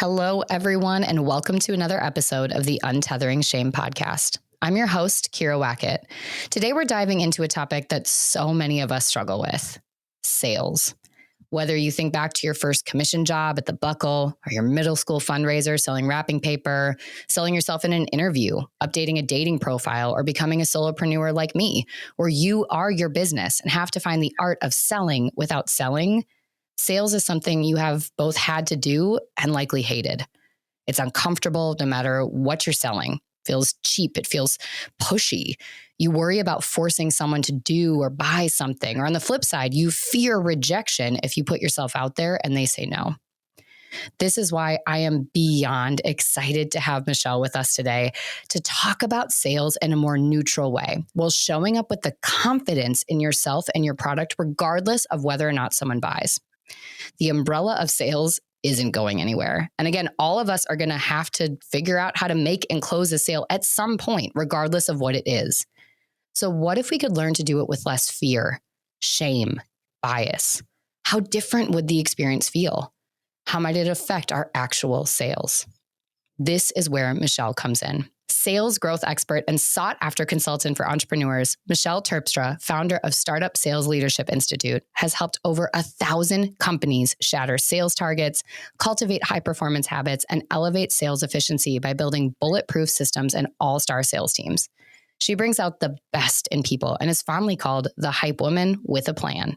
Hello, everyone, and welcome to another episode of the Untethering Shame podcast. I'm your host, Kira Wackett. Today, we're diving into a topic that so many of us struggle with, sales. Whether you think back to your first commission job at the Buckle or your middle school fundraiser selling wrapping paper, selling yourself in an interview, updating a dating profile, or becoming a solopreneur like me, where you are your business and have to find the art of selling without selling, sales is something you have both had to do and likely hated. It's uncomfortable no matter what you're selling. It feels cheap. It feels pushy. You worry about forcing someone to do or buy something. Or on the flip side, you fear rejection if you put yourself out there and they say no. This is why I am beyond excited to have Michelle with us today to talk about sales in a more neutral way, while showing up with the confidence in yourself and your product, regardless of whether or not someone buys. The umbrella of sales isn't going anywhere. And again, all of us are going to have to figure out how to make and close a sale at some point, regardless of what it is. So what if we could learn to do it with less fear, shame, bias? How different would the experience feel? How might it affect our actual sales? This is where Michelle comes in. Sales growth expert and sought after consultant for entrepreneurs, Michelle Terpstra, founder of Startup Sales Leadership Institute, has helped over 1,000 companies shatter sales targets, cultivate high performance habits, and elevate sales efficiency by building bulletproof systems and all-star sales teams. She brings out the best in people and is fondly called the hype woman with a plan.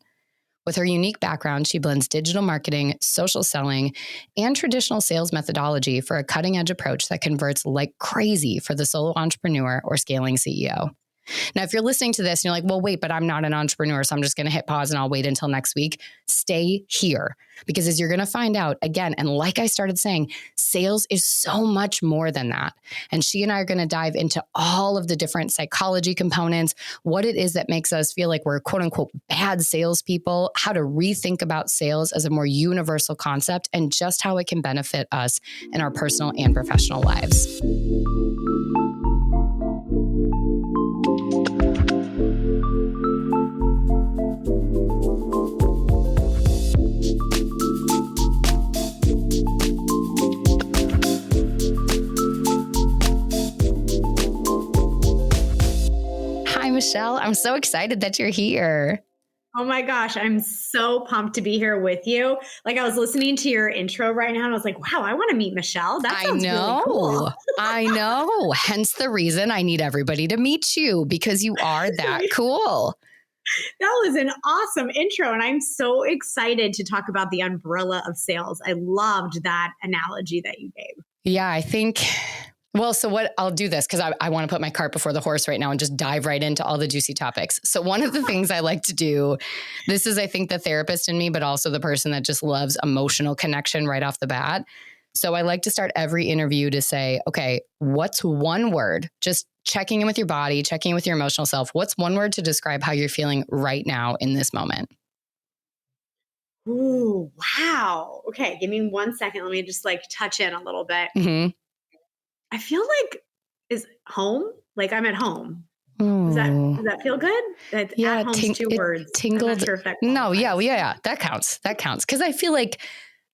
With her unique background, she blends digital marketing, social selling, and traditional sales methodology for a cutting-edge approach that converts like crazy for the solo entrepreneur or scaling CEO. Now, if you're listening to this and you're like, well, wait, but I'm not an entrepreneur, so I'm just going to hit pause and I'll wait until next week. Stay here, because as you're going to find out again, and like I started saying, sales is so much more than that. And she and I are going to dive into all of the different psychology components, what it is that makes us feel like we're quote unquote bad salespeople, how to rethink about sales as a more universal concept, and just how it can benefit us in our personal and professional lives. Michelle, I'm so excited that you're here. Oh my gosh, I'm so pumped to be here with you. Like, I was listening to your intro right now and I was like, wow, I want to meet Michelle. That sounds really cool. I know. Hence the reason I need everybody to meet you, because you are that cool. That was an awesome intro. And I'm so excited to talk about the umbrella of sales. I loved that analogy that you gave. Yeah, I think... Well, so what I'll do this because I want to put my cart before the horse right now and just dive right into all the juicy topics. So one of the things I like to do, this is, I think, the therapist in me, but also the person that just loves emotional connection right off the bat. So I like to start every interview to say, okay, what's one word? Just checking in with your body, checking in with your emotional self. What's one word to describe how you're feeling right now in this moment? Ooh, wow. Okay, give me 1 second. Let me just touch in a little bit. Mm-hmm. I feel like is home. Like I'm at home. Does that feel good? Yeah, at home's two words. Tingled. I'm not sure if that no, yeah. That counts. Because I feel like,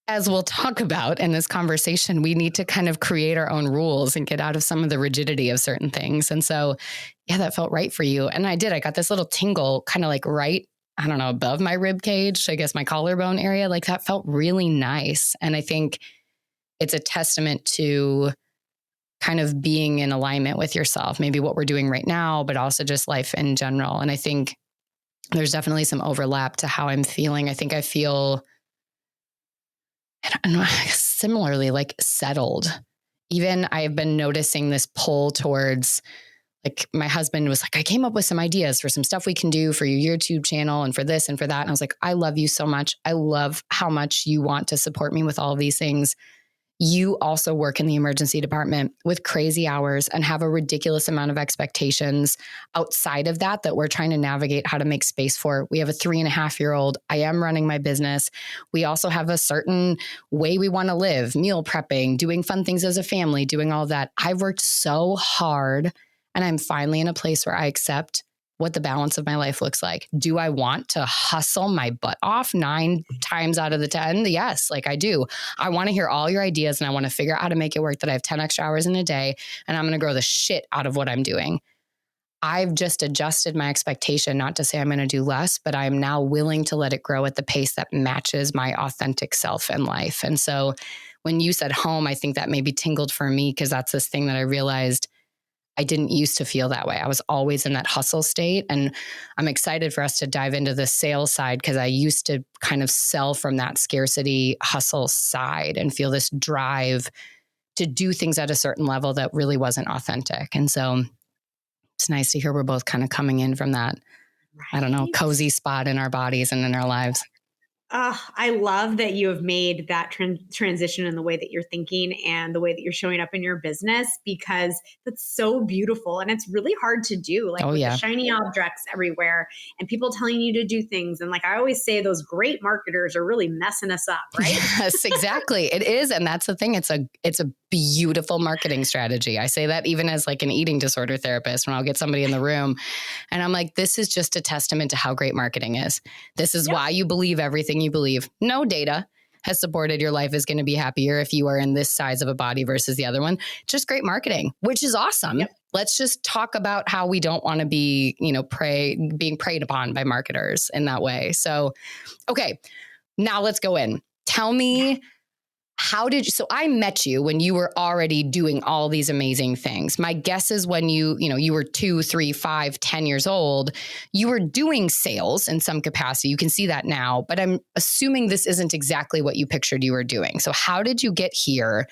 as we'll talk about in this conversation, we need to kind of create our own rules and get out of some of the rigidity of certain things. And so, yeah, that felt right for you. And I got this little tingle kind of like right, I don't know, above my rib cage, I guess my collarbone area. Like that felt really nice. And I think it's a testament to kind of being in alignment with yourself, maybe what we're doing right now, but also just life in general. And I think there's definitely some overlap to how I'm feeling. I think I feel, I don't know, similarly, like settled. Even I've been noticing this pull towards, like, my husband was like, I came up with some ideas for some stuff we can do for your YouTube channel and for this and for that. And I was like, I love you so much. I love how much you want to support me with all of these things. You also work in the emergency department with crazy hours and have a ridiculous amount of expectations outside of that we're trying to navigate how to make space for. We have a 3.5-year-old. I am running my business. We also have a certain way we want to live, meal prepping, doing fun things as a family, doing all that. I've worked so hard, and I'm finally in a place where I accept what the balance of my life looks like. Do I want to hustle my butt off 9 times out of the 10? Yes, like I do. I want to hear all your ideas and I want to figure out how to make it work, that I have 10 extra hours in a day and I'm going to grow the shit out of what I'm doing. I've just adjusted my expectation, not to say I'm going to do less, but I'm now willing to let it grow at the pace that matches my authentic self and life. And so when you said home, I think that maybe tingled for me because that's this thing that I realized I didn't used to feel that way. I was always in that hustle state. And I'm excited for us to dive into the sales side because I used to kind of sell from that scarcity hustle side and feel this drive to do things at a certain level that really wasn't authentic. And so it's nice to hear we're both kind of coming in from that, I don't know, cozy spot in our bodies and in our lives. I love that you have made that transition in the way that you're thinking and the way that you're showing up in your business, because that's so beautiful. And it's really hard to do, like with the shiny objects everywhere and people telling you to do things. And like I always say, those great marketers are really messing us up, right? Yes, exactly. It is. And that's the thing. It's a beautiful marketing strategy. I say that even as like an eating disorder therapist, when I'll get somebody in the room and I'm like, this is just a testament to how great marketing is. This is why you believe everything you believe. No data has supported your life is going to be happier if you are in this size of a body versus the other one. Just great marketing, which is awesome. Yep. Let's just talk about how we don't want to be, being preyed upon by marketers in that way. So, okay, now let's go in. Tell me, so I met you when you were already doing all these amazing things. My guess is when you were 2, 3, 5, 10 years old, you were doing sales in some capacity. You can see that now, but I'm assuming this isn't exactly what you pictured you were doing. So how did you get here?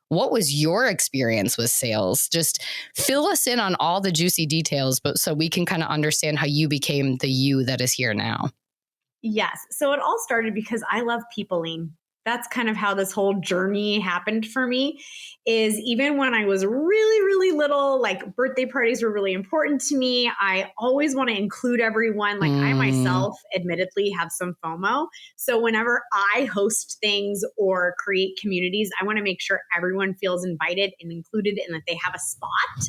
What was your experience with sales? Just fill us in on all the juicy details, but so we can kind of understand how you became the you that is here now. Yes. So it all started because I love peopling. That's kind of how this whole journey happened for me, is even when I was really, really little, like birthday parties were really important to me. I always want to include everyone. Like I myself admittedly have some FOMO. So whenever I host things or create communities, I want to make sure everyone feels invited and included and that they have a spot.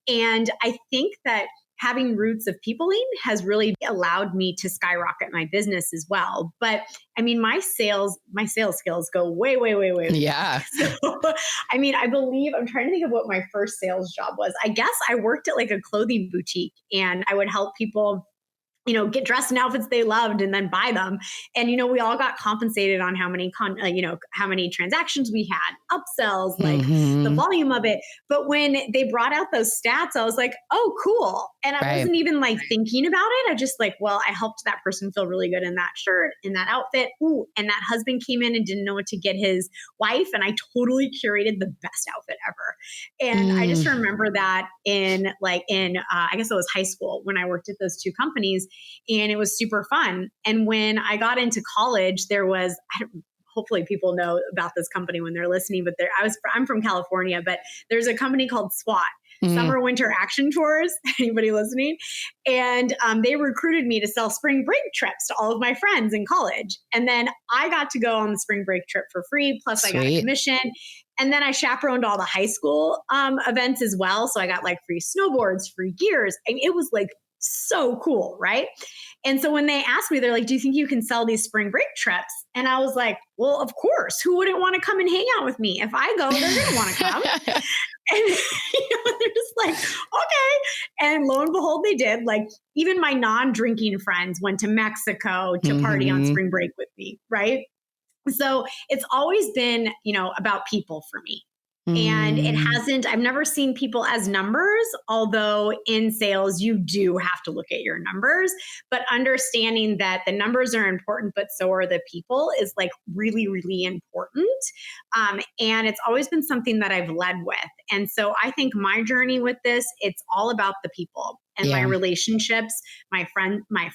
And I think that having roots of peopling has really allowed me to skyrocket my business as well. But I mean, my sales skills go way, way, way, way. Yeah. So, I mean, I believe I'm trying to think of what my first sales job was. I guess I worked at like a clothing boutique and I would help people get dressed in outfits they loved and then buy them. And, we all got compensated on how many, how many transactions we had, upsells, like the volume of it. But when they brought out those stats, I was like, oh, cool. And I wasn't even like thinking about it. I just like, well, I helped that person feel really good in that shirt, in that outfit. Ooh, and that husband came in and didn't know what to get his wife. And I totally curated the best outfit ever. And I just remember that I guess it was high school when I worked at those two companies. And it was super fun. And when I got into college, there was, hopefully people know about this company when they're listening, but I'm from California, but there's a company called SWAT, Summer Winter Action Tours. Anybody listening? And they recruited me to sell spring break trips to all of my friends in college. And then I got to go on the spring break trip for free. Plus I got a commission. And then I chaperoned all the high school events as well. So I got like free snowboards, free gears. I mean, it was like so cool, right? And so when they asked me, they're like, do you think you can sell these spring break trips? And I was like, well, of course. Who wouldn't want to come and hang out with me? If I go, they're going to want to come. And they're just like, okay. And lo and behold, they did. Like even my non-drinking friends went to Mexico to party on spring break with me, right? So it's always been, about people for me. And I've never seen people as numbers, although in sales, you do have to look at your numbers, but understanding that the numbers are important, but so are the people is like really, really important. And it's always been something that I've led with. And so I think my journey with this, it's all about the people and my relationships, my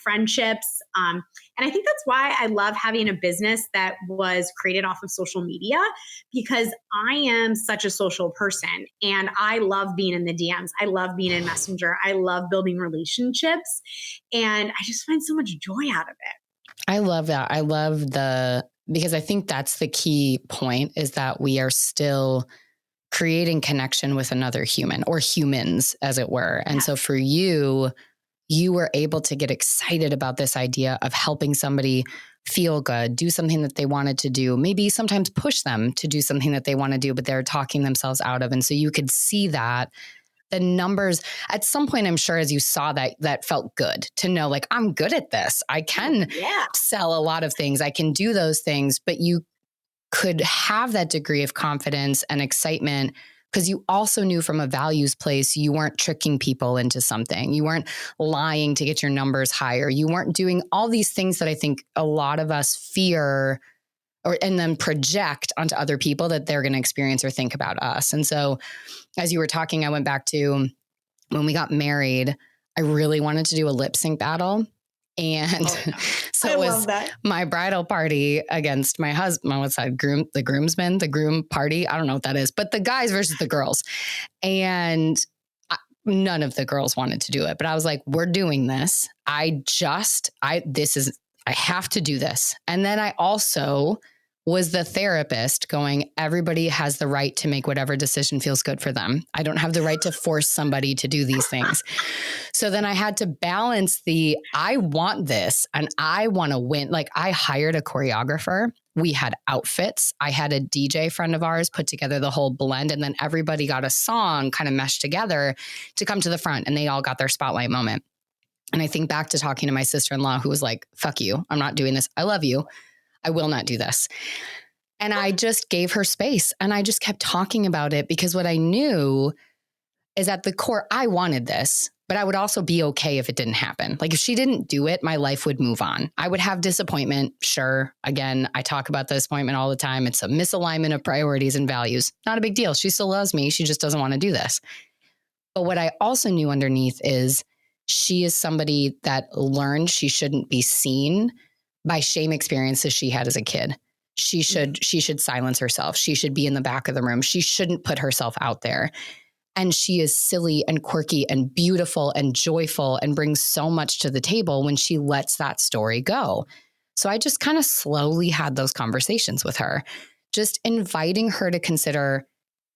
friendships. And I think that's why I love having a business that was created off of social media, because I am such a social person and I love being in the DMs. I love being in Messenger. I love building relationships and I just find so much joy out of it. I love that. Because I think that's the key point, is that we are still creating connection with another human or humans, as it were. And so for you, you were able to get excited about this idea of helping somebody feel good, do something that they wanted to do, maybe sometimes push them to do something that they want to do, but they're talking themselves out of. And so you could see that the numbers at some point, I'm sure as you saw that felt good to know, like, I'm good at this. I can sell a lot of things. I can do those things, but you could have that degree of confidence and excitement because you also knew from a values place, you weren't tricking people into something. You weren't lying to get your numbers higher. You weren't doing all these things that I think a lot of us fear and then project onto other people that they're going to experience or think about us. And so as you were talking, I went back to when we got married, I really wanted to do a lip sync battle. And so it was my bridal party against my husband. What's that? The groom party. I don't know what that is, but the guys versus the girls. And none of the girls wanted to do it, but I was like, we're doing this. I have to do this. And then I also was the therapist going, everybody has the right to make whatever decision feels good for them. I don't have the right to force somebody to do these things. So then I had to balance I want this and I want to win. Like, I hired a choreographer. We had outfits. I had a DJ friend of ours put together the whole blend, and then everybody got a song kind of meshed together to come to the front, and they all got their spotlight moment. And I think back to talking to my sister-in-law who was like, fuck you. I'm not doing this. I love you. I will not do this. And I just gave her space and I just kept talking about it because what I knew is at the core, I wanted this, but I would also be okay if it didn't happen. Like if she didn't do it, my life would move on. I would have disappointment. Sure. Again, I talk about the disappointment all the time. It's a misalignment of priorities and values. Not a big deal. She still loves me. She just doesn't want to do this. But what I also knew underneath is she is somebody that learned she shouldn't be seen by shame experiences she had as a kid. She should silence herself. She should be in the back of the room. She shouldn't put herself out there. And she is silly and quirky and beautiful and joyful and brings so much to the table when she lets that story go. So I just kind of slowly had those conversations with her, just inviting her to consider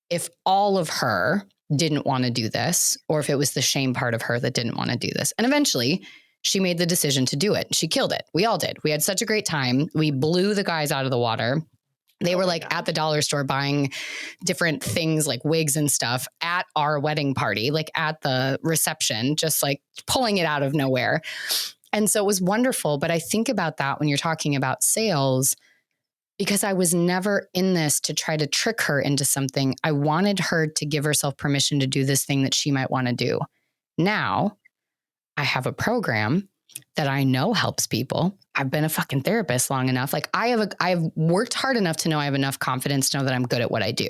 if all of her didn't want to do this, or if it was the shame part of her that didn't want to do this. And eventually she made the decision to do it. She killed it. We all did. We had such a great time. We blew the guys out of the water. They were like at the dollar store buying different things like wigs and stuff at our wedding party, like at the reception, just like pulling it out of nowhere. And so it was wonderful. But I think about that when you're talking about sales, because I was never in this to try to trick her into something. I wanted her to give herself permission to do this thing that she might want to do. Now, I have a program that I know helps people. I've been a fucking therapist long enough. Like I've worked hard enough to know I have enough confidence to know that I'm good at what I do.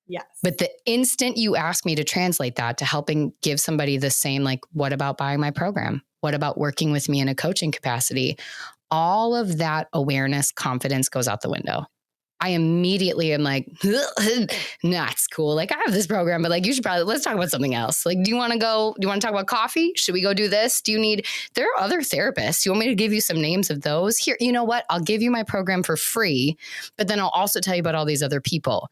Yes. But the instant you ask me to translate that to helping give somebody the same, like, what about buying my program? What about working with me in a coaching capacity? All of that awareness, confidence goes out the window. I immediately am like, nah, it's cool. Like, I have this program, but like, let's talk about something else. Like, do you want to talk about coffee? Should we go do this? There are other therapists. You want me to give you some names of those? Here, you know what? I'll give you my program for free, but then I'll also tell you about all these other people.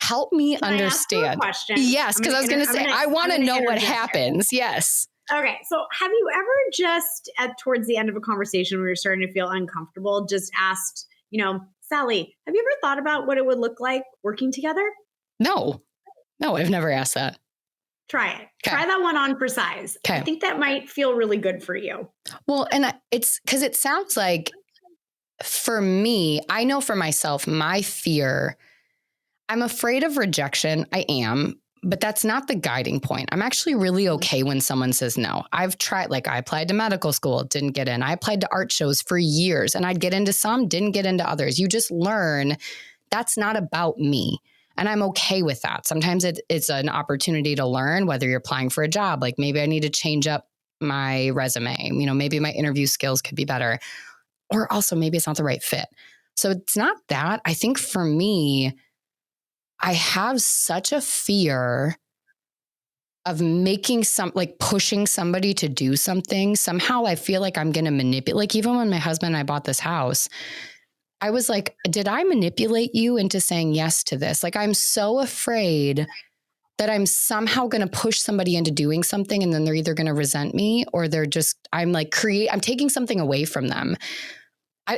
Help me understand. I ask you a question? Yes, because I was going to say, I want to know what happens. Yes. Okay. So have you ever just towards the end of a conversation where you're starting to feel uncomfortable, just asked, Sally, have you ever thought about what it would look like working together? No, I've never asked that. Try it. Okay. Try that one on for size. Okay. I think that might feel really good for you. Well, and it's because it sounds like for me, I know for myself, my fear, I'm afraid of rejection. I am, but that's not the guiding point. I'm actually really okay when someone says no. I've tried, like I applied to medical school, didn't get in. I applied to art shows for years and I'd get into some, didn't get into others. You just learn that's not about me. And I'm okay with that. Sometimes it's an opportunity to learn whether you're applying for a job. Like maybe I need to change up my resume. Maybe my interview skills could be better. Or also maybe it's not the right fit. So it's not that. I think for me, I have such a fear of pushing somebody to do something. Somehow I feel like I'm going to manipulate. Like even when my husband and I bought this house, I was like, did I manipulate you into saying yes to this? Like, I'm so afraid that I'm somehow going to push somebody into doing something and then they're either going to resent me or I'm taking something away from them.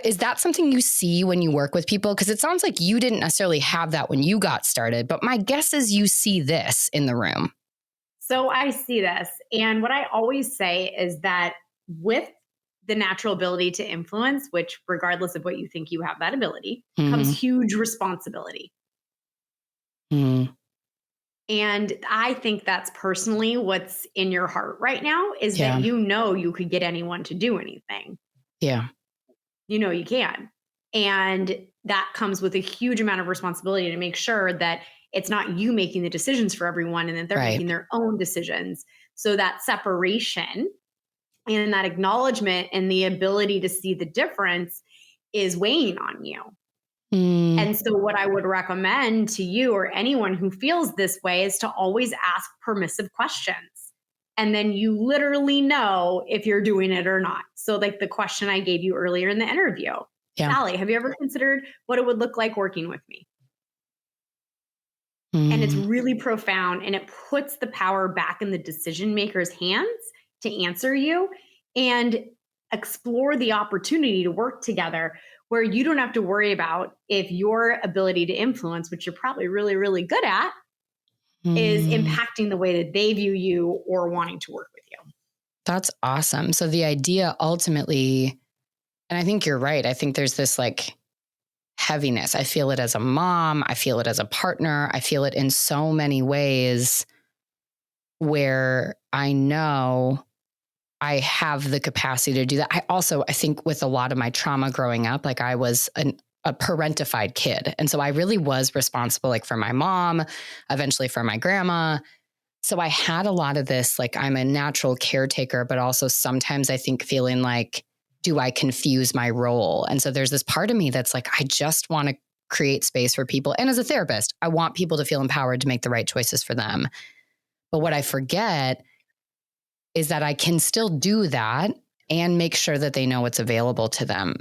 Is that something you see when you work with people? Because it sounds like you didn't necessarily have that when you got started, but my guess is you see this in the room. So I see this. And what I always say is that with the natural ability to influence, which regardless of what you think you have that ability, comes huge responsibility. And I think that's personally what's in your heart right now is that you could get anyone to do anything. Yeah. You can. And that comes with a huge amount of responsibility to make sure that it's not you making the decisions for everyone and that they're making their own decisions. So that separation and that acknowledgement and the ability to see the difference is weighing on you. And so what I would recommend to you or anyone who feels this way is to always ask permissive questions. And then you literally know if you're doing it or not. So like the question I gave you earlier in the interview, Sally, have you ever considered what it would look like working with me? And it's really profound and it puts the power back in the decision maker's hands to answer you and explore the opportunity to work together where you don't have to worry about if your ability to influence, which you're probably really, really good at, is impacting the way that they view you or wanting to work with you. That's awesome. So the idea ultimately, and I think you're right. I think there's this like heaviness. I feel it as a mom. I feel it as a partner. I feel it in so many ways where I know I have the capacity to do that. I think with a lot of my trauma growing up, like I was a parentified kid. And so I really was responsible like for my mom, eventually for my grandma. So I had a lot of this, like I'm a natural caretaker, but also sometimes I think feeling like, do I confuse my role? And so there's this part of me that's like, I just want to create space for people. And as a therapist, I want people to feel empowered to make the right choices for them. But what I forget is that I can still do that and make sure that they know what's available to them.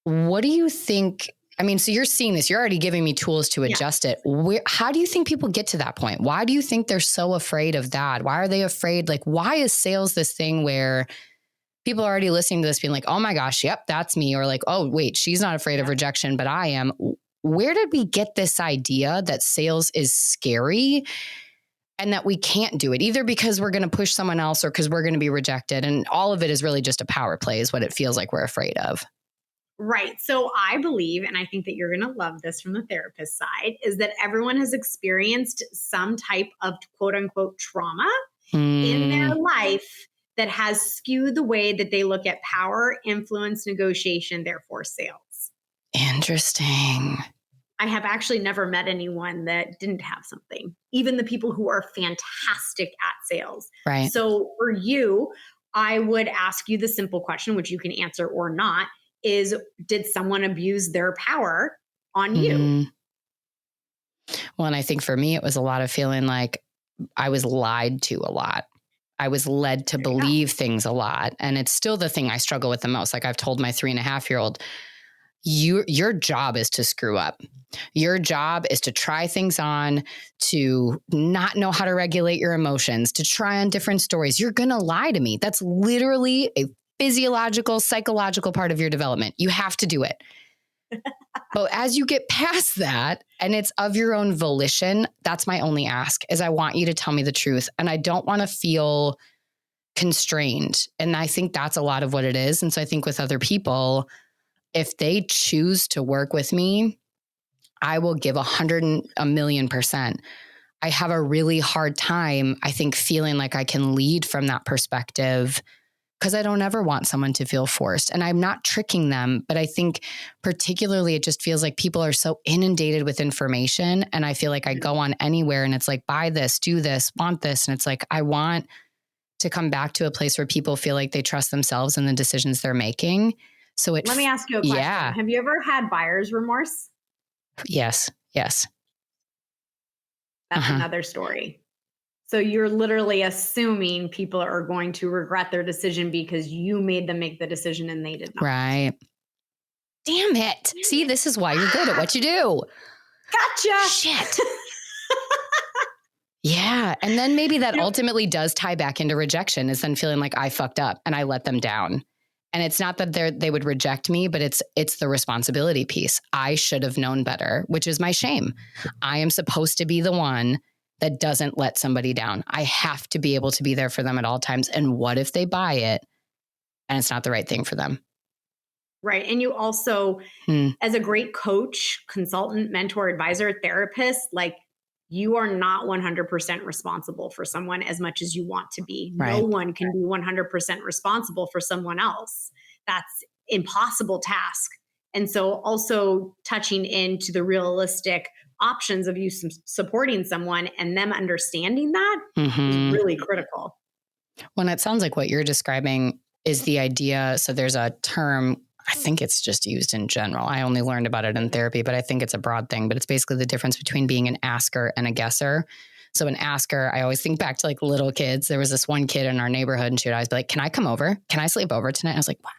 What do you think? I mean, so you're seeing this, you're already giving me tools to adjust it. How do you think people get to that point? Why do you think they're so afraid of that? Why are they afraid? Like, why is sales this thing where people are already listening to this being like, oh my gosh, yep, that's me. Or like, oh, wait, she's not afraid of rejection, but I am. Where did we get this idea that sales is scary and that we can't do it either because we're going to push someone else or because we're going to be rejected? And all of it is really just a power play is what it feels like we're afraid of. Right. So I believe, and I think that you're going to love this from the therapist side, is that everyone has experienced some type of quote unquote trauma in their life that has skewed the way that they look at power, influence, negotiation, therefore sales. Interesting. I have actually never met anyone that didn't have something, even the people who are fantastic at sales. Right. So for you, I would ask you the simple question, which you can answer or not, is did someone abuse their power on you? Well, and I think for me, it was a lot of feeling like I was lied to a lot. I was led to believe things a lot. And it's still the thing I struggle with the most. Like I've told my 3.5-year-old, your job is to screw up. Your job is to try things on, to not know how to regulate your emotions, to try on different stories. You're going to lie to me. That's literally a physiological, psychological part of your development. You have to do it. But as you get past that and it's of your own volition, that's my only ask is I want you to tell me the truth. And I don't want to feel constrained. And I think that's a lot of what it is. And so I think with other people, if they choose to work with me, I will give 100,000,000%. I have a really hard time, I think, feeling like I can lead from that perspective because I don't ever want someone to feel forced. And I'm not tricking them, but I think particularly it just feels like people are so inundated with information. And I feel like I go on anywhere and it's like, buy this, do this, want this. And it's like, I want to come back to a place where people feel like they trust themselves and the decisions they're making. So let me ask you a question. Yeah. Have you ever had buyer's remorse? Yes. That's another story. So you're literally assuming people are going to regret their decision because you made them make the decision and they did not. Right. Damn it. See, this is why you're good at what you do. Gotcha. Shit. Yeah. And then maybe that ultimately does tie back into rejection, is then feeling like I fucked up and I let them down. And it's not that they would reject me, but it's the responsibility piece. I should have known better, which is my shame. I am supposed to be the one that doesn't let somebody down. I have to be able to be there for them at all times. And what if they buy it and it's not the right thing for them? Right. And you also, as a great coach, consultant, mentor, advisor, therapist, like you are not 100% responsible for someone as much as you want to be. Right. No one can be 100% responsible for someone else. That's impossible task. And so also touching into the realistic options of you supporting someone and them understanding that is really critical. Well, it sounds like what you're describing is the idea. So there's a term, I think it's just used in general. I only learned about it in therapy, but I think it's a broad thing. But it's basically the difference between being an asker and a guesser. So an asker, I always think back to like little kids. There was this one kid in our neighborhood and she would always be like, can I come over? Can I sleep over tonight? I was like, what?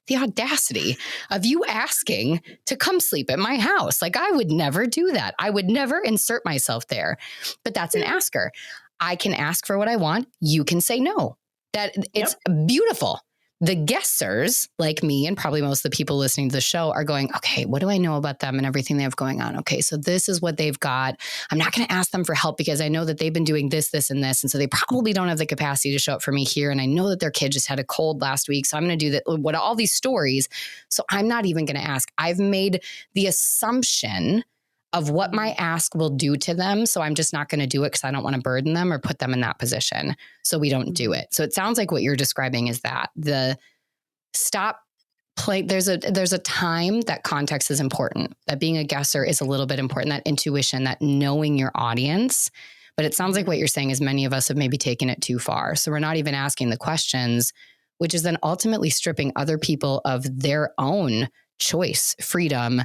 The audacity of you asking to come sleep at my house. Like I would never do that. I would never insert myself there. But that's an asker. I can ask for what I want. You can say no. That it's beautiful. The guessers, like me and probably most of the people listening to the show, are going, okay, what do I know about them and everything they have going on? Okay, so this is what they've got. I'm not going to ask them for help because I know that they've been doing this, this, and this. And so they probably don't have the capacity to show up for me here. And I know that their kid just had a cold last week. So I'm going to do that. What all these stories. So I'm not even going to ask. I've made the assumption of what my ask will do to them. So I'm just not going to do it because I don't want to burden them or put them in that position. So we don't do it. So it sounds like what you're describing is that the stop play. There's a time that context is important, that being a guesser is a little bit important, that intuition, that knowing your audience. But it sounds like what you're saying is many of us have maybe taken it too far. So we're not even asking the questions, which is then ultimately stripping other people of their own choice, freedom,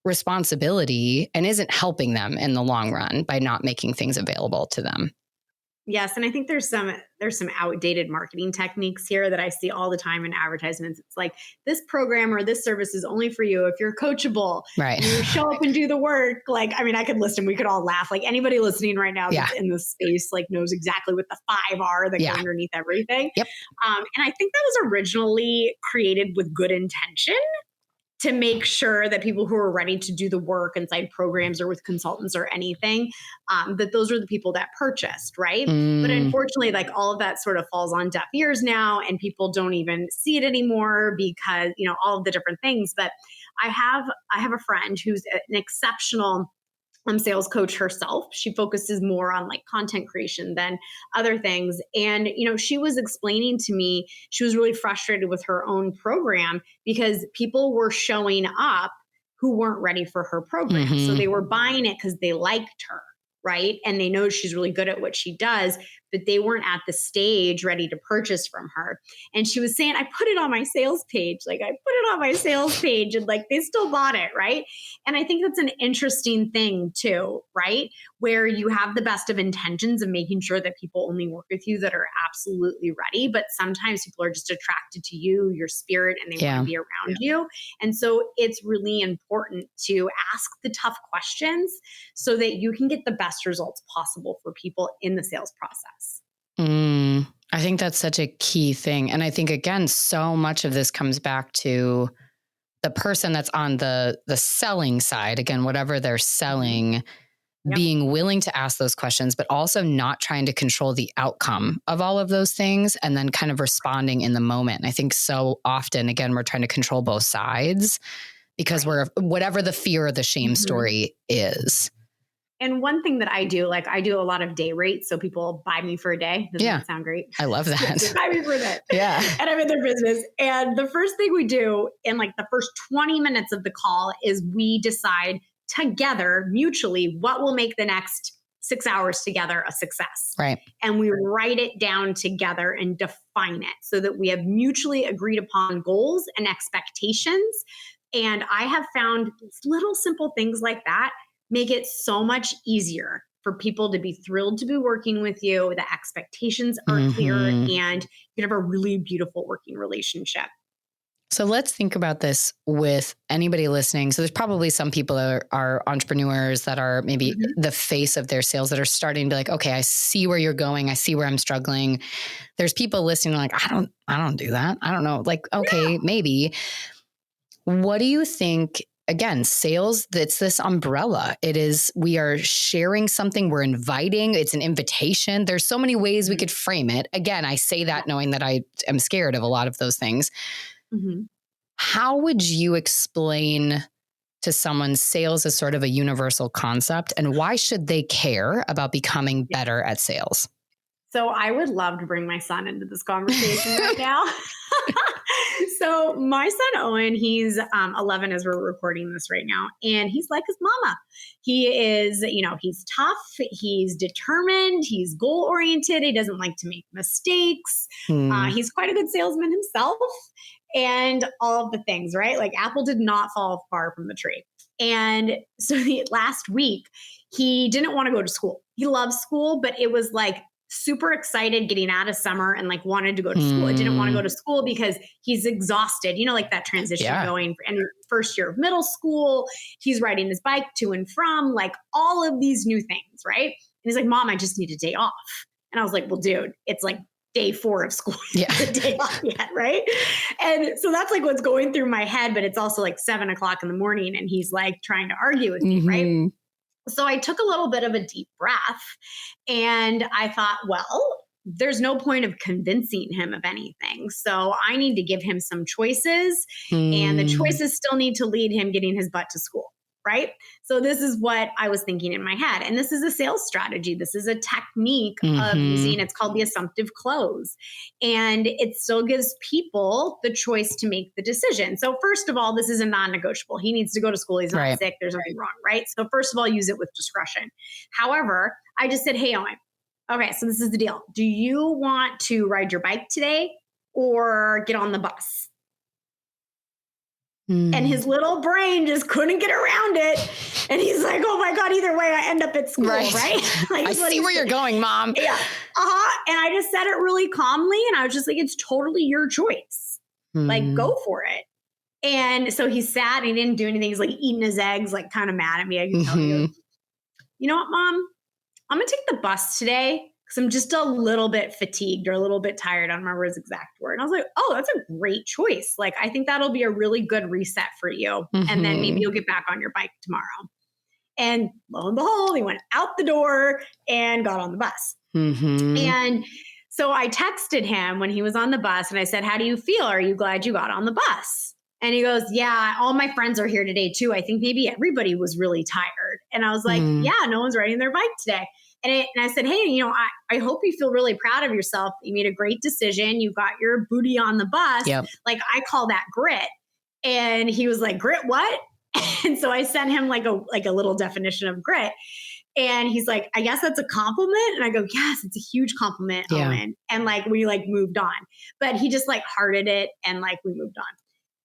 responsibility, and isn't helping them in the long run by not making things available to them. Yes, and I think there's some outdated marketing techniques here that I see all the time in advertisements. It's like, this program or this service is only for you if you're coachable. Right. You show up and do the work. Like, I mean, I could list them. We could all laugh. Like anybody listening right now that's in this space, like knows exactly what the 5 are that go underneath everything. Yep. And I think that was originally created with good intention, to make sure that people who are ready to do the work inside programs or with consultants or anything, that those are the people that purchased, right? But unfortunately, like all of that sort of falls on deaf ears now, and people don't even see it anymore because, you know, all of the different things. But I have a friend who's an exceptional sales coach herself. She focuses more on like content creation than other things. And, you know, she was explaining to me, she was really frustrated with her own program because people were showing up who weren't ready for her program. So they were buying it because they liked her, right? And they know she's really good at what she does, but they weren't at the stage ready to purchase from her. And she was saying, I put it on my sales page. Like I put it on my sales page and like they still bought it, right? And I think that's an interesting thing too, right? Where you have the best of intentions of making sure that people only work with you that are absolutely ready. But sometimes people are just attracted to you, your spirit, and they want to be around you. And so it's really important to ask the tough questions so that you can get the best results possible for people in the sales process. I think that's such a key thing. And I think, again, so much of this comes back to the person that's on the selling side, again, whatever they're selling, being willing to ask those questions, but also not trying to control the outcome of all of those things and then kind of responding in the moment. And I think so often, again, we're trying to control both sides because we're whatever the fear or the shame story is. And one thing that I do, like I do a lot of day rates. So people buy me for a day. Doesn't that sound great? I love that. Buy me for a day. Yeah. And I'm in their business. And the first thing we do in like the first 20 minutes of the call is we decide together mutually what will make the next 6 hours together a success. Right. And we write it down together and define it so that we have mutually agreed upon goals and expectations. And I have found little simple things like that make it so much easier for people to be thrilled to be working with you. The expectations are clear and you can have a really beautiful working relationship. So let's think about this with anybody listening. So there's probably some people that are entrepreneurs that are maybe the face of their sales that are starting to be like, okay, I see where you're going. I see where I'm struggling. There's people listening like, I don't do that. I don't know. Like, okay, maybe. What do you think? Again, sales, it's this umbrella. It is, we are sharing something, we're inviting, it's an invitation. There's so many ways we could frame it. Again, I say that knowing that I am scared of a lot of those things. How would you explain to someone sales as sort of a universal concept, and why should they care about becoming better at sales? So I would love to bring my son into this conversation right now. So my son, Owen, he's 11 as we're recording this right now. And he's like his mama. He is, he's tough. He's determined. He's goal oriented. He doesn't like to make mistakes. He's quite a good salesman himself and all of the things, right? Like apple did not fall far from the tree. And so last week, he didn't want to go to school. He loves school, but it was like super excited getting out of summer and like wanted to go to school. I didn't want to go to school because he's exhausted, like that transition going and first year of middle school. He's riding his bike to and from, like all of these new things, right? And he's like, Mom, I just need a day off. And I was like, well, dude, it's like day 4 of school. The day off yet, right? And so that's like what's going through my head, but it's also like 7:00 in the morning and he's like trying to argue with me, right? So I took a little bit of a deep breath and I thought, well, there's no point of convincing him of anything. So I need to give him some choices and the choices still need to lead him getting his butt to school, right? So this is what I was thinking in my head. And this is a sales strategy. This is a technique of using, it's called the assumptive close. And it still gives people the choice to make the decision. So first of all, this is a non-negotiable. He needs to go to school. He's not sick. There's nothing wrong, right? So first of all, use it with discretion. However, I just said, hey, Owen, okay, so this is the deal. Do you want to ride your bike today or get on the bus? And his little brain just couldn't get around it. And he's like, oh my God, either way, I end up at school, right? Like, I see where you're going, Mom. Yeah. And I just said it really calmly. And I was just like, it's totally your choice. Like, go for it. And so he sat and he didn't do anything. He's like eating his eggs, like kind of mad at me. I can tell you. You know what, Mom? I'm going to take the bus today because I'm just a little bit fatigued or a little bit tired. I don't remember his exact word. And I was like, oh, that's a great choice. Like, I think that'll be a really good reset for you. And then maybe you'll get back on your bike tomorrow. And lo and behold, he went out the door and got on the bus. And so I texted him when he was on the bus and I said, how do you feel? Are you glad you got on the bus? And he goes, yeah, all my friends are here today too. I think maybe everybody was really tired. And I was like, yeah, no one's riding their bike today. And I said, hey, I hope you feel really proud of yourself. You made a great decision. You got your booty on the bus. Like, I call that grit. And he was like, grit what? And so I sent him like a little definition of grit. And he's like, I guess that's a compliment. And I go, yes, it's a huge compliment, Owen. And like, we like moved on, but he just like hearted it and like we moved on.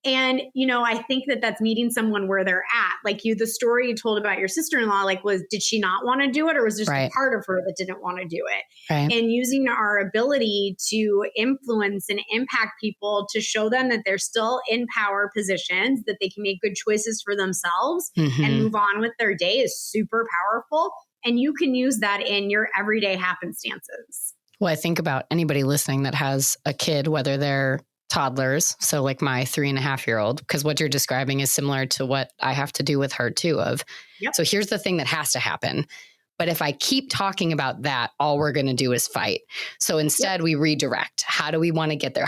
And, I think that that's meeting someone where they're at. Like the story you told about your sister-in-law, like did she not want to do it or was there just a part of her that didn't want to do it? And using our ability to influence and impact people to show them that they're still in power positions, that they can make good choices for themselves and move on with their day is super powerful. And you can use that in your everyday happenstances. Well, I think about anybody listening that has a kid, whether they're toddlers, so like my 3.5-year-old, because what you're describing is similar to what I have to do with her too so here's the thing that has to happen. But if I keep talking about that, all we're going to do is fight. So instead we redirect. How do we want to get there?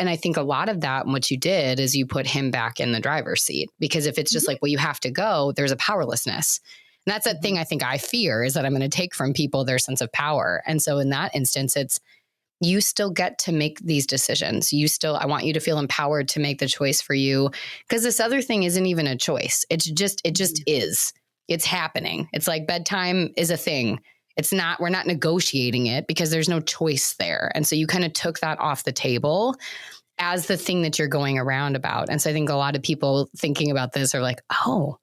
And I think a lot of that, and what you did is you put him back in the driver's seat, because if it's just like, well, you have to go, there's a powerlessness. And that's a thing I think I fear, is that I'm going to take from people their sense of power. And so in that instance, you still get to make these decisions. I want you to feel empowered to make the choice for you, because this other thing isn't even a choice. It just is. It's happening. It's like bedtime is a thing. We're not negotiating it because there's no choice there. And so you kind of took that off the table as the thing that you're going around about. And so I think a lot of people thinking about this are like, oh,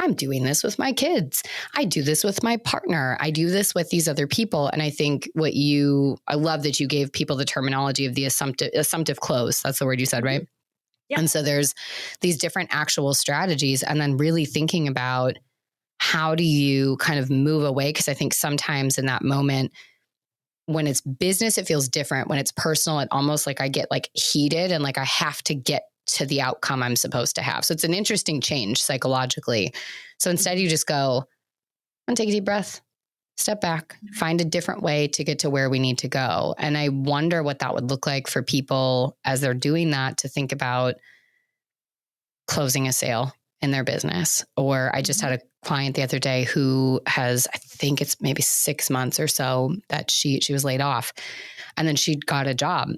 I'm doing this with my kids. I do this with my partner. I do this with these other people. And I think I love that you gave people the terminology of the assumptive close. That's the word you said, right? Yeah. And so there's these different actual strategies, and then really thinking about how do you kind of move away? Because I think sometimes in that moment, when it's business, it feels different. When it's personal, it almost like I get like heated and like I have to get to the outcome I'm supposed to have. So it's an interesting change psychologically. So instead you just go and take a deep breath, step back, find a different way to get to where we need to go. And I wonder what that would look like for people as they're doing that, to think about closing a sale in their business. Or I just had a client the other day who has, I think it's maybe 6 months or so that she was laid off, and then she got a job.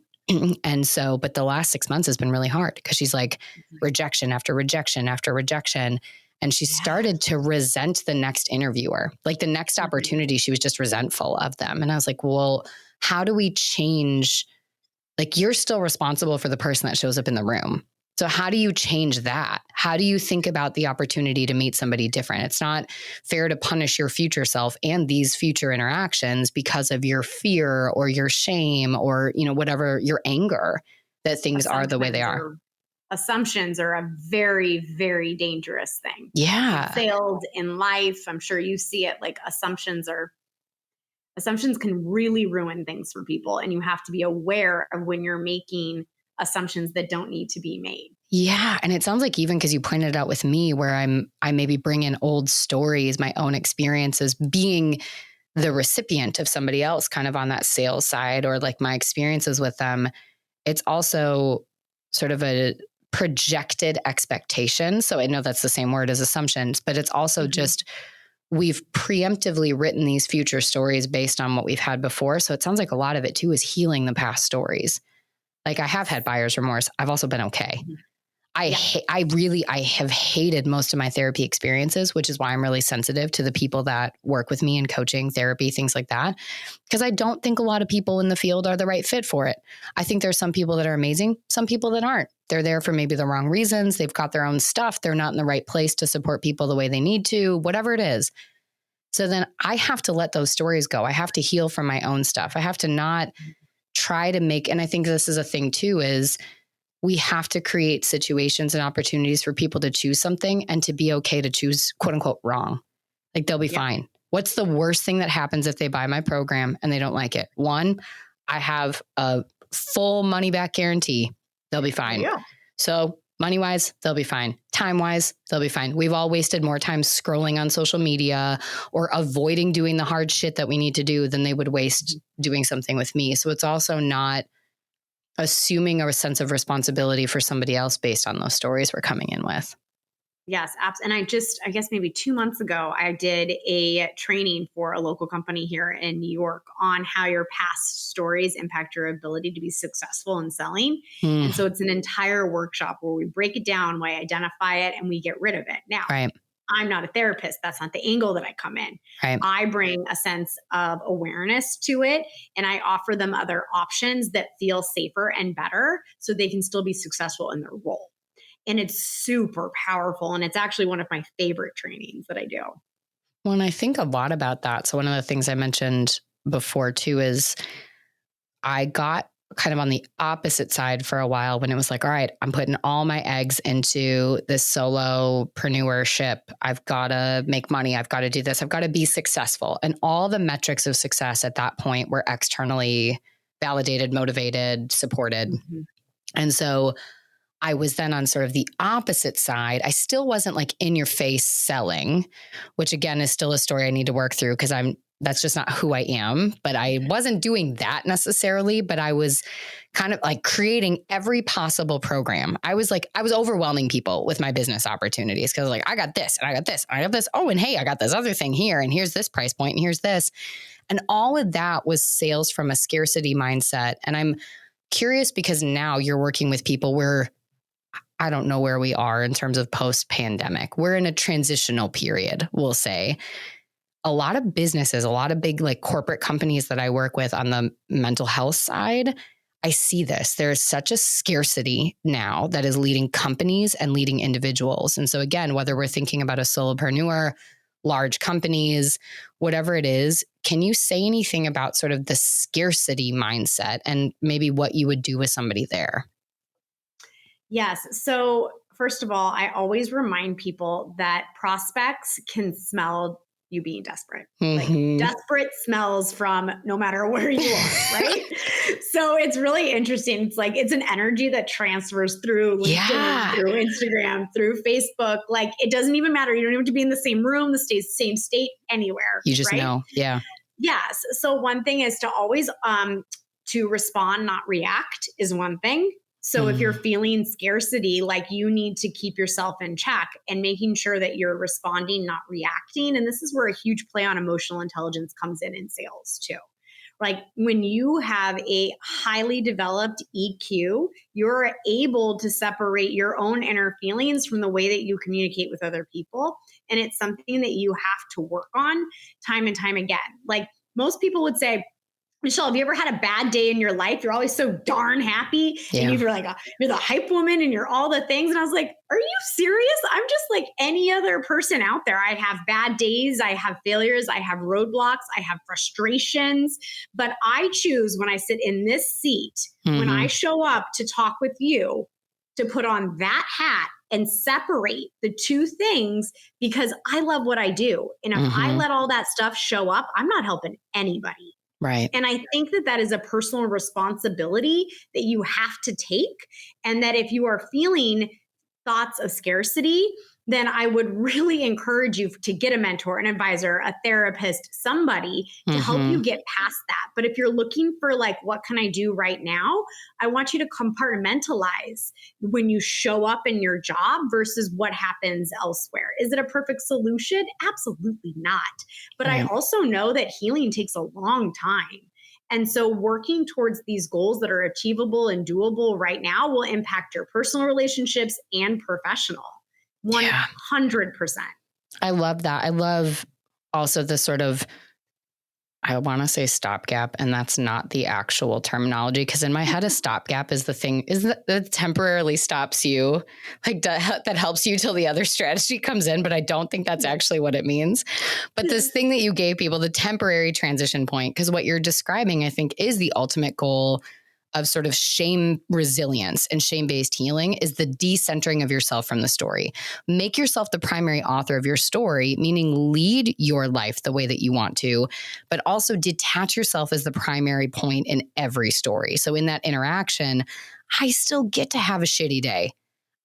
And so, but the last 6 months has been really hard because she's like rejection after rejection after rejection. And she started to resent the next interviewer, like the next opportunity. She was just resentful of them. And I was like, well, how do we change? Like, you're still responsible for the person that shows up in the room. So how do you change that? How do you think about the opportunity to meet somebody different? It's not fair to punish your future self and these future interactions because of your fear or your shame or, you know, whatever, your anger that things are the way they are. Assumptions are a very, very dangerous thing. Yeah. In sales, in life, I'm sure you see it. Like assumptions can really ruin things for people. And you have to be aware of when you're making assumptions that don't need to be made. Yeah. And it sounds like, even because you pointed it out with me, where I maybe bring in old stories, my own experiences, being the recipient of somebody else kind of on that sales side, or like my experiences with them. It's also sort of a projected expectation. So I know that's the same word as assumptions, but it's also just, we've preemptively written these future stories based on what we've had before. So it sounds like a lot of it too is healing the past stories. Like, I have had buyer's remorse. I've also been okay. I have hated most of my therapy experiences, which is why I'm really sensitive to the people that work with me in coaching, therapy, things like that, because I don't think a lot of people in the field are the right fit for it. I think there's some people that are amazing, some people that aren't. They're there for maybe the wrong reasons. They've got their own stuff. They're not in the right place to support people the way they need to, whatever it is. So then I have to let those stories go. I have to heal from my own stuff. I have to not try to make, and I think this is a thing too, is we have to create situations and opportunities for people to choose something and to be okay to choose quote unquote wrong. Like, they'll be fine. What's the worst thing that happens if they buy my program and they don't like it? One, I have a full money back guarantee. They'll be fine. Yeah. So money wise, they'll be fine. Time wise, they'll be fine. We've all wasted more time scrolling on social media or avoiding doing the hard shit that we need to do than they would waste doing something with me. So it's also not assuming a sense of responsibility for somebody else based on those stories we're coming in with. Yes, and I guess maybe 2 months ago, I did a training for a local company here in New York on how your past stories impact your ability to be successful in selling. And so it's an entire workshop where we break it down, we identify it, and we get rid of it. Now, I'm not a therapist. That's not the angle that I come in. I bring a sense of awareness to it, and I offer them other options that feel safer and better so they can still be successful in their role. And it's super powerful. And it's actually one of my favorite trainings that I do. Well, and I think a lot about that. So one of the things I mentioned before too is I got kind of on the opposite side for a while when it was like, all right, I'm putting all my eggs into this solopreneurship. I've got to make money. I've got to do this. I've got to be successful. And all the metrics of success at that point were externally validated, motivated, supported. And so I was then on sort of the opposite side. I still wasn't like in your face selling, which again is still a story I need to work through because that's just not who I am. But I wasn't doing that necessarily, but I was kind of like creating every possible program. I was overwhelming people with my business opportunities because like, I got this and I got this and I got this. Oh, and hey, I got this other thing here and here's this price point and here's this. And all of that was sales from a scarcity mindset. And I'm curious because now you're working with people where I don't know where we are in terms of post-pandemic. We're in a transitional period, we'll say. A lot of businesses, a lot of big like corporate companies that I work with on the mental health side, I see this. There's such a scarcity now that is leading companies and leading individuals. And so again, whether we're thinking about a solopreneur, large companies, whatever it is, can you say anything about sort of the scarcity mindset and maybe what you would do with somebody there? Yes. So, first of all, I always remind people that prospects can smell you being desperate. Like Mm-hmm. desperate smells from no matter where you are, right? So it's really interesting. It's like it's an energy that transfers through LinkedIn, Yeah. through Instagram, through Facebook. Like it doesn't even matter. You don't even have to be in the same room, same state, anywhere, You just right? know. Yeah. Yes. So one thing is to always to respond, not react is one thing. So if you're Mm. feeling scarcity, like you need to keep yourself in check and making sure that you're responding, not reacting. And this is where a huge play on emotional intelligence comes in sales too. Like when you have a highly developed EQ, you're able to separate your own inner feelings from the way that you communicate with other people. And it's something that you have to work on time and time again. Like most people would say, Michelle, have you ever had a bad day in your life? You're always so darn happy. Yeah. And you're like, you're the hype woman and you're all the things. And I was like, are you serious? I'm just like any other person out there. I have bad days. I have failures. I have roadblocks. I have frustrations. But I choose when I sit in this seat, when I show up to talk with you, to put on that hat and separate the two things because I love what I do. And if I let all that stuff show up, I'm not helping anybody. Right. And I think that that is a personal responsibility that you have to take. And that if you are feeling thoughts of scarcity, then I would really encourage you to get a mentor, an advisor, a therapist, somebody to help you get past that. But if you're looking for like, what can I do right now? I want you to compartmentalize when you show up in your job versus what happens elsewhere. Is it a perfect solution? Absolutely not. But I also know that healing takes a long time. And so working towards these goals that are achievable and doable right now will impact your personal relationships and professional. 100%. I love that. I love also the sort of, I want to say stopgap, and that's not the actual terminology. Because in my head, a stopgap is the thing that temporarily stops you, like that helps you till the other strategy comes in. But I don't think that's actually what it means. But this thing that you gave people, the temporary transition point, because what you're describing, I think, is the ultimate goal of sort of shame resilience and shame-based healing is the decentering of yourself from the story. Make yourself the primary author of your story, meaning lead your life the way that you want to, but also detach yourself as the primary point in every story. So in that interaction, I still get to have a shitty day.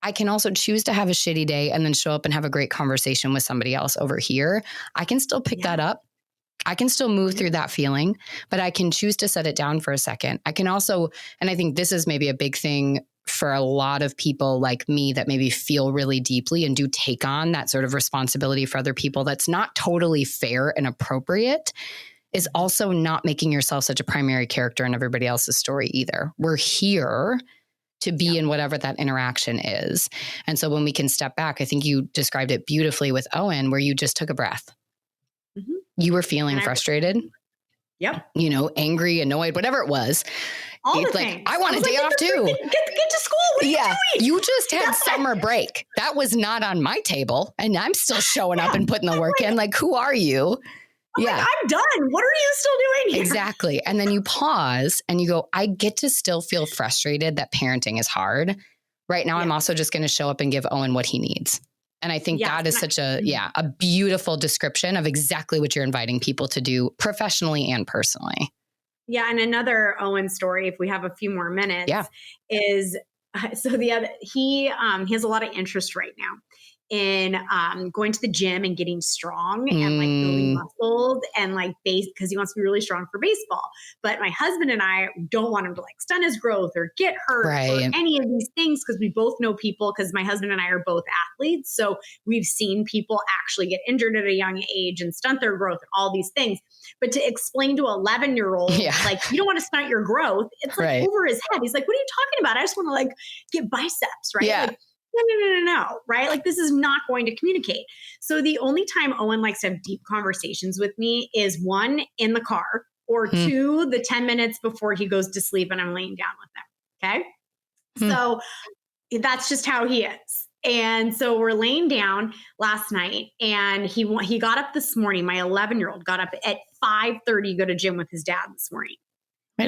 I can also choose to have a shitty day and then show up and have a great conversation with somebody else over here. I can still pick that up. I can still move through that feeling, but I can choose to set it down for a second. I can also, and I think this is maybe a big thing for a lot of people like me that maybe feel really deeply and do take on that sort of responsibility for other people that's not totally fair and appropriate, is also not making yourself such a primary character in everybody else's story either. We're here to be in whatever that interaction is. And so when we can step back, I think you described it beautifully with Owen, where you just took a breath. You were feeling frustrated. Angry, annoyed, whatever it was. All the like, things. I want a day off too. Get to school. What are you doing? You just had summer break. That was not on my table. And I'm still showing up and putting the work in. Like, who are you? Like, I'm done. What are you still doing here? Exactly. And then you pause and you go, I get to still feel frustrated that parenting is hard. Right now, I'm also just going to show up and give Owen what he needs. And I think that is such a beautiful description of exactly what you're inviting people to do professionally and personally. Yeah. And another Owen story, if we have a few more minutes, is so he has a lot of interest right now in going to the gym and getting strong and like building muscles and like because he wants to be really strong for baseball. But my husband and I don't want him to like stunt his growth or get hurt or any of these things, because we both know people, because my husband and I are both athletes. So we've seen people actually get injured at a young age and stunt their growth and all these things. But to explain to 11-year-old, like, you don't want to stunt your growth, it's like over his head. He's like, what are you talking about? I just want to like get biceps, right? Yeah. Like, no, right? Like, this is not going to communicate. So the only time Owen likes to have deep conversations with me is 1, in the car, or 2, the 10 minutes before he goes to sleep and I'm laying down with him. Okay. So that's just how he is. And so we're laying down last night and he got up this morning. My 11-year-old got up at 5:30 to go to gym with his dad this morning.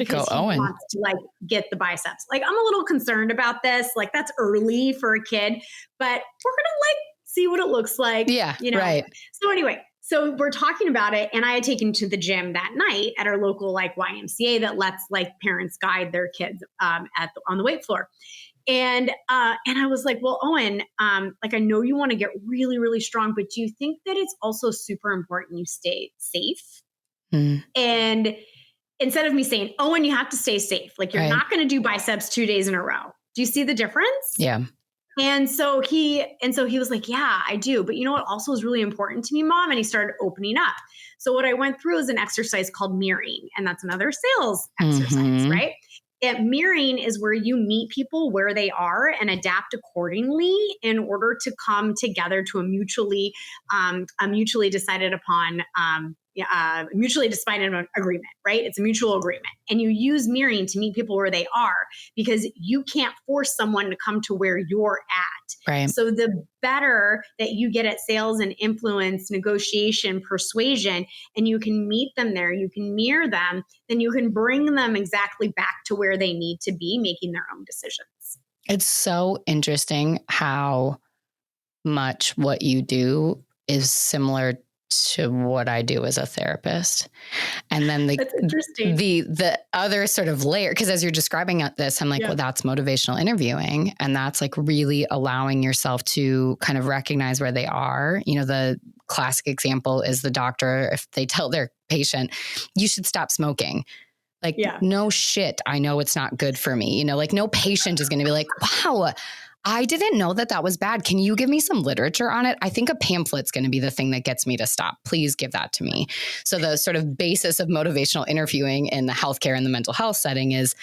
because he Owen. wants to like get the biceps. Like, I'm a little concerned about this. Like, that's early for a kid, but we're going to like see what it looks like. Yeah. Right. So anyway, so we're talking about it, and I had taken to the gym that night at our local like YMCA that lets like parents guide their kids on the weight floor. And I was like, well, Owen, like, I know you want to get really, really strong, but do you think that it's also super important you stay safe? And instead of me saying, Owen, you have to stay safe. Like, you're not going to do biceps 2 days in a row. Do you see the difference? Yeah. And so he was like, yeah, I do. But you know what also is really important to me, Mom? And he started opening up. So what I went through is an exercise called mirroring. And that's another sales exercise, right? Mirroring is where you meet people where they are and adapt accordingly in order to come together to a mutually decided upon mutually decided agreement, right? It's a mutual agreement. And you use mirroring to meet people where they are because you can't force someone to come to where you're at. Right. So the better that you get at sales and influence, negotiation, persuasion, and you can meet them there, you can mirror them, then you can bring them exactly back to where they need to be, making their own decisions. It's so interesting how much what you do is similar to what I do as a therapist. And then the other sort of layer, because as you're describing this, I'm like, well, that's motivational interviewing. And that's like really allowing yourself to kind of recognize where they are. You know, the classic example is the doctor, if they tell their patient, you should stop smoking. Like, no shit, I know it's not good for me. You know, like no patient is going to be like, wow, I didn't know that was bad. Can you give me some literature on it? I think a pamphlet's going to be the thing that gets me to stop. Please give that to me. So the sort of basis of motivational interviewing in the healthcare and the mental health setting is,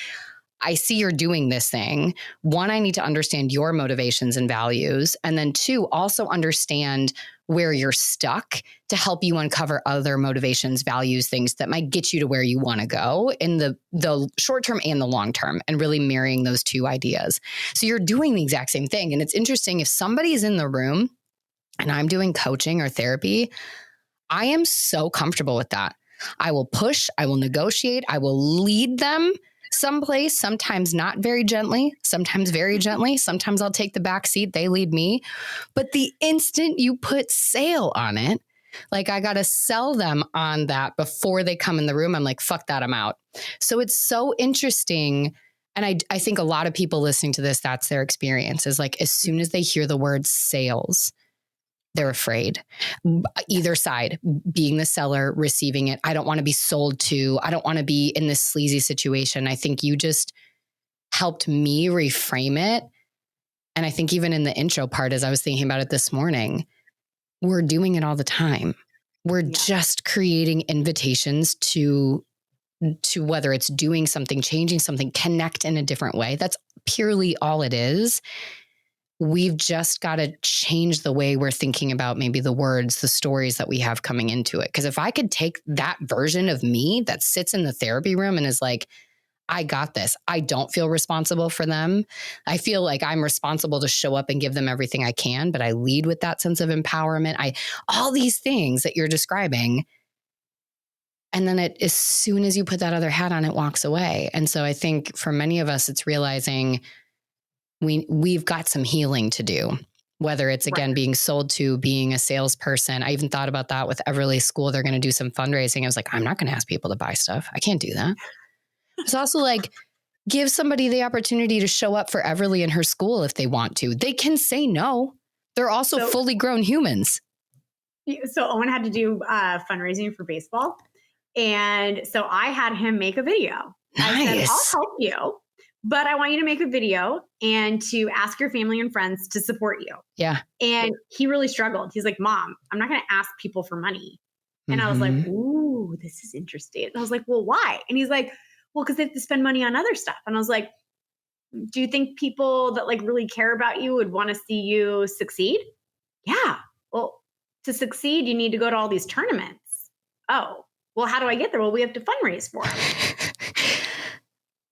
I see you're doing this thing. One, I need to understand your motivations and values. And then two, also understand where you're stuck to help you uncover other motivations, values, things that might get you to where you want to go in the short term and the long term, and really marrying those two ideas. So you're doing the exact same thing. And it's interesting, if somebody is in the room and I'm doing coaching or therapy, I am so comfortable with that. I will push, I will negotiate, I will lead them someplace, sometimes not very gently, sometimes very gently. Sometimes I'll take the back seat, they lead me. But the instant you put sale on it, like I got to sell them on that before they come in the room, I'm like, fuck that, I'm out. So it's so interesting. And I think a lot of people listening to this, that's their experience, is like, as soon as they hear the word sales, they're afraid. Either side, being the seller, receiving it. I don't want to be sold to. I don't want to be in this sleazy situation. I think you just helped me reframe it. And I think even in the intro part, as I was thinking about it this morning, we're doing it all the time. We're just creating invitations to whether it's doing something, changing something, connect in a different way. That's purely all it is. We've just got to change the way we're thinking about maybe the words, the stories that we have coming into it. Because if I could take that version of me that sits in the therapy room and is like, I got this. I don't feel responsible for them. I feel like I'm responsible to show up and give them everything I can, but I lead with that sense of empowerment. All these things that you're describing. And then as soon as you put that other hat on, it walks away. And so I think for many of us, it's realizing we've got some healing to do, whether it's, again, being sold to, being a salesperson. I even thought about that with Everly School. They're going to do some fundraising. I was like, I'm not going to ask people to buy stuff. I can't do that. It's also like, give somebody the opportunity to show up for Everly in her school if they want to. They can say no. They're also fully grown humans. So Owen had to do fundraising for baseball. And so I had him make a video. Nice. I said, I'll help you, but I want you to make a video and to ask your family and friends to support you. Yeah. And he really struggled. He's like, Mom, I'm not going to ask people for money. And I was like, ooh, this is interesting. And I was like, well, why? And he's like, well, because they have to spend money on other stuff. And I was like, do you think people that like really care about you would want to see you succeed? Yeah. Well, to succeed, you need to go to all these tournaments. Oh, well, how do I get there? Well, we have to fundraise for it.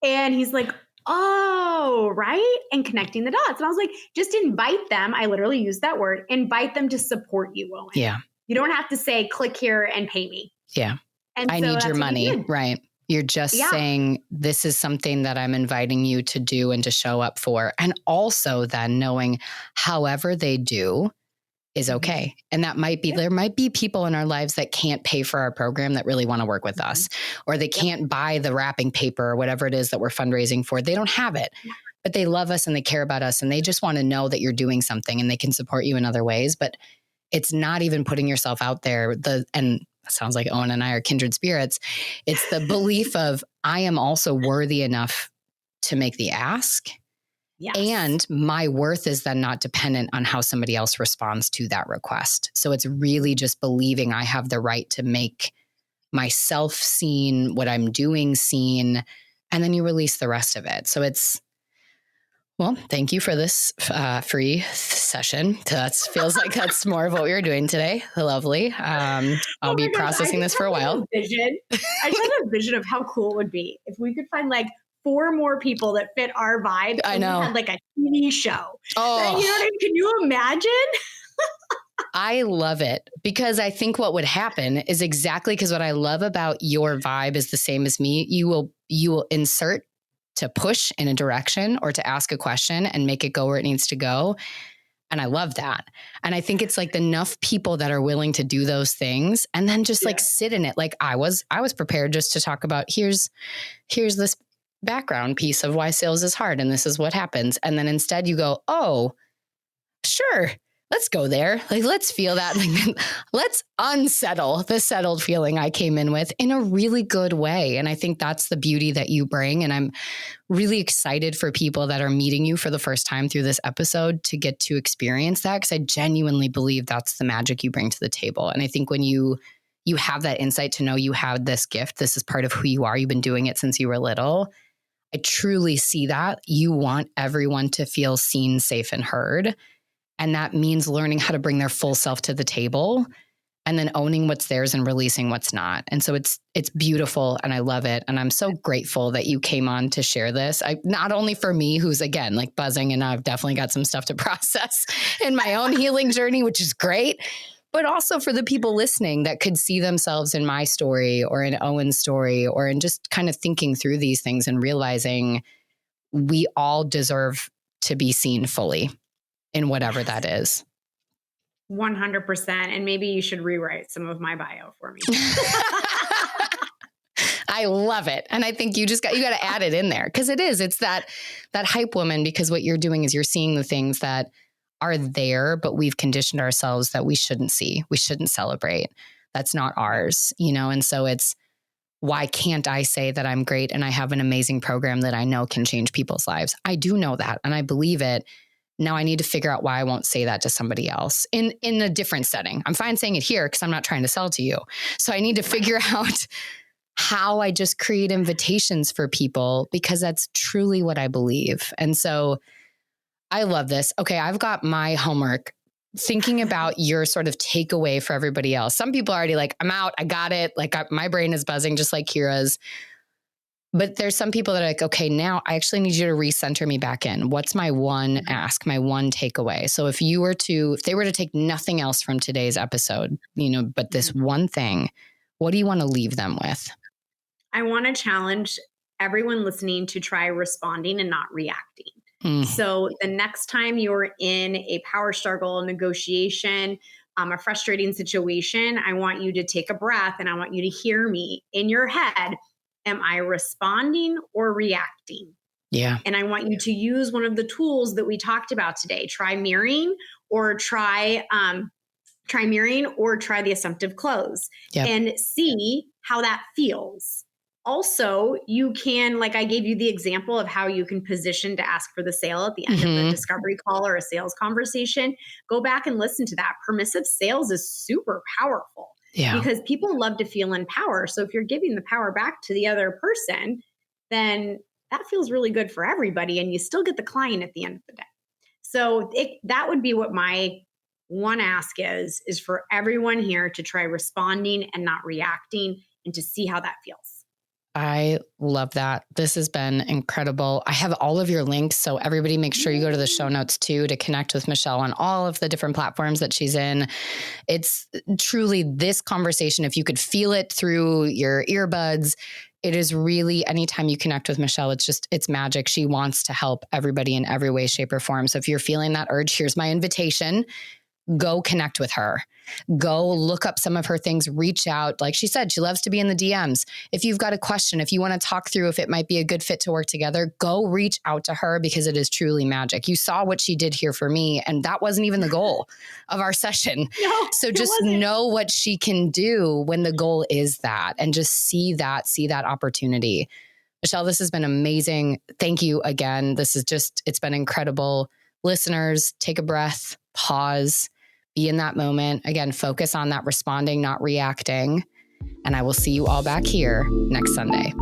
And he's like, oh, right. And connecting the dots. And I was like, just invite them. I literally used that word, invite them to support you, Owen. Yeah. You don't have to say, click here and pay me. Yeah. And I so need your money. Right. You're just saying, this is something that I'm inviting you to do and to show up for. And also then knowing however they do is okay. And that might be, there might be people in our lives that can't pay for our program that really want to work with us, or they can't buy the wrapping paper or whatever it is that we're fundraising for. They don't have it, but they love us and they care about us and they just want to know that you're doing something and they can support you in other ways. But it's not even putting yourself out there. And it sounds like Owen and I are kindred spirits. It's the belief of, I am also worthy enough to make the ask. Yes. And my worth is then not dependent on how somebody else responds to that request. So it's really just believing I have the right to make myself seen, what I'm doing seen, and then you release the rest of it. So it's, well, thank you for this free session. That feels like that's more of what we were doing today. Lovely. I'll be processing this for a while. I just had a vision of how cool it would be if we could find like 4 more people that fit our vibe. I know. We had like a TV show. Oh, you know what I mean? Can you imagine? I love it, because I think what would happen is exactly, because what I love about your vibe is the same as me. You will insert to push in a direction or to ask a question and make it go where it needs to go. And I love that. And I think it's like enough people that are willing to do those things and then just like sit in it. Like I was prepared just to talk about, here's this background piece of why sales is hard and this is what happens. And then instead you go, oh, sure, let's go there. Like, let's feel that. Like, let's unsettle the settled feeling I came in with in a really good way. And I think that's the beauty that you bring. And I'm really excited for people that are meeting you for the first time through this episode to get to experience that, because I genuinely believe that's the magic you bring to the table. And I think when you have that insight to know you have this gift, this is part of who you are, you've been doing it since you were little. I truly see that. You want everyone to feel seen, safe, and heard. And that means learning how to bring their full self to the table and then owning what's theirs and releasing what's not. And so it's beautiful and I love it. And I'm so grateful that you came on to share this. Not only for me, who's again, like buzzing, and I've definitely got some stuff to process in my own healing journey, which is great, but also for the people listening that could see themselves in my story or in Owen's story, or in just kind of thinking through these things and realizing we all deserve to be seen fully in whatever that is. 100%. And maybe you should rewrite some of my bio for me. I love it. And I think you got to add it in there, because it's that hype woman, because what you're doing is you're seeing the things that are there, but we've conditioned ourselves that we shouldn't see. We shouldn't celebrate. That's not ours, And so it's, why can't I say that I'm great and I have an amazing program that I know can change people's lives? I do know that and I believe it. Now I need to figure out why I won't say that to somebody else in a different setting. I'm fine saying it here because I'm not trying to sell to you. So I need to figure out how I just create invitations for people, because that's truly what I believe. And so I love this. Okay, I've got my homework thinking about your sort of takeaway for everybody else. Some people are already like, I'm out, I got it. Like my brain is buzzing just like Kira's. But there's some people that are like, okay, now I actually need you to recenter me back in. What's my one ask, my one takeaway? So if they were to take nothing else from today's episode, but this one thing, what do you want to leave them with? I want to challenge everyone listening to try responding and not reacting. So the next time you're in a power struggle, negotiation, a frustrating situation, I want you to take a breath and I want you to hear me in your head. Am I responding or reacting? Yeah. And I want you to use one of the tools that we talked about today. Try mirroring or try the assumptive close and see how that feels. Also, you can, like I gave you the example of how you can position to ask for the sale at the end of the discovery call or a sales conversation. Go back and listen to that. Permissive sales is super powerful. Yeah. Because people love to feel in power. So if you're giving the power back to the other person, then that feels really good for everybody. And you still get the client at the end of the day. So that would be what my one ask is for everyone here to try responding and not reacting and to see how that feels. I love that. This has been incredible. I have all of your links. So everybody make sure you go to the show notes too, to connect with Michelle on all of the different platforms that she's in. It's truly this conversation. If you could feel it through your earbuds, it is really, anytime you connect with Michelle, it's magic. She wants to help everybody in every way, shape, or form. So if you're feeling that urge, here's my invitation. Go connect with her. Go look up some of her things, reach out. Like she said, she loves to be in the DMs. If you've got a question, if you want to talk through if it might be a good fit to work together, go reach out to her, because it is truly magic. You saw what she did here for me, and that wasn't even the goal of our session. No, so just know what she can do when the goal is that, and just see that opportunity. Michelle, this has been amazing. Thank you again. It's been incredible. Listeners, take a breath, pause, be in that moment. Again, focus on that responding, not reacting. And I will see you all back here next Sunday.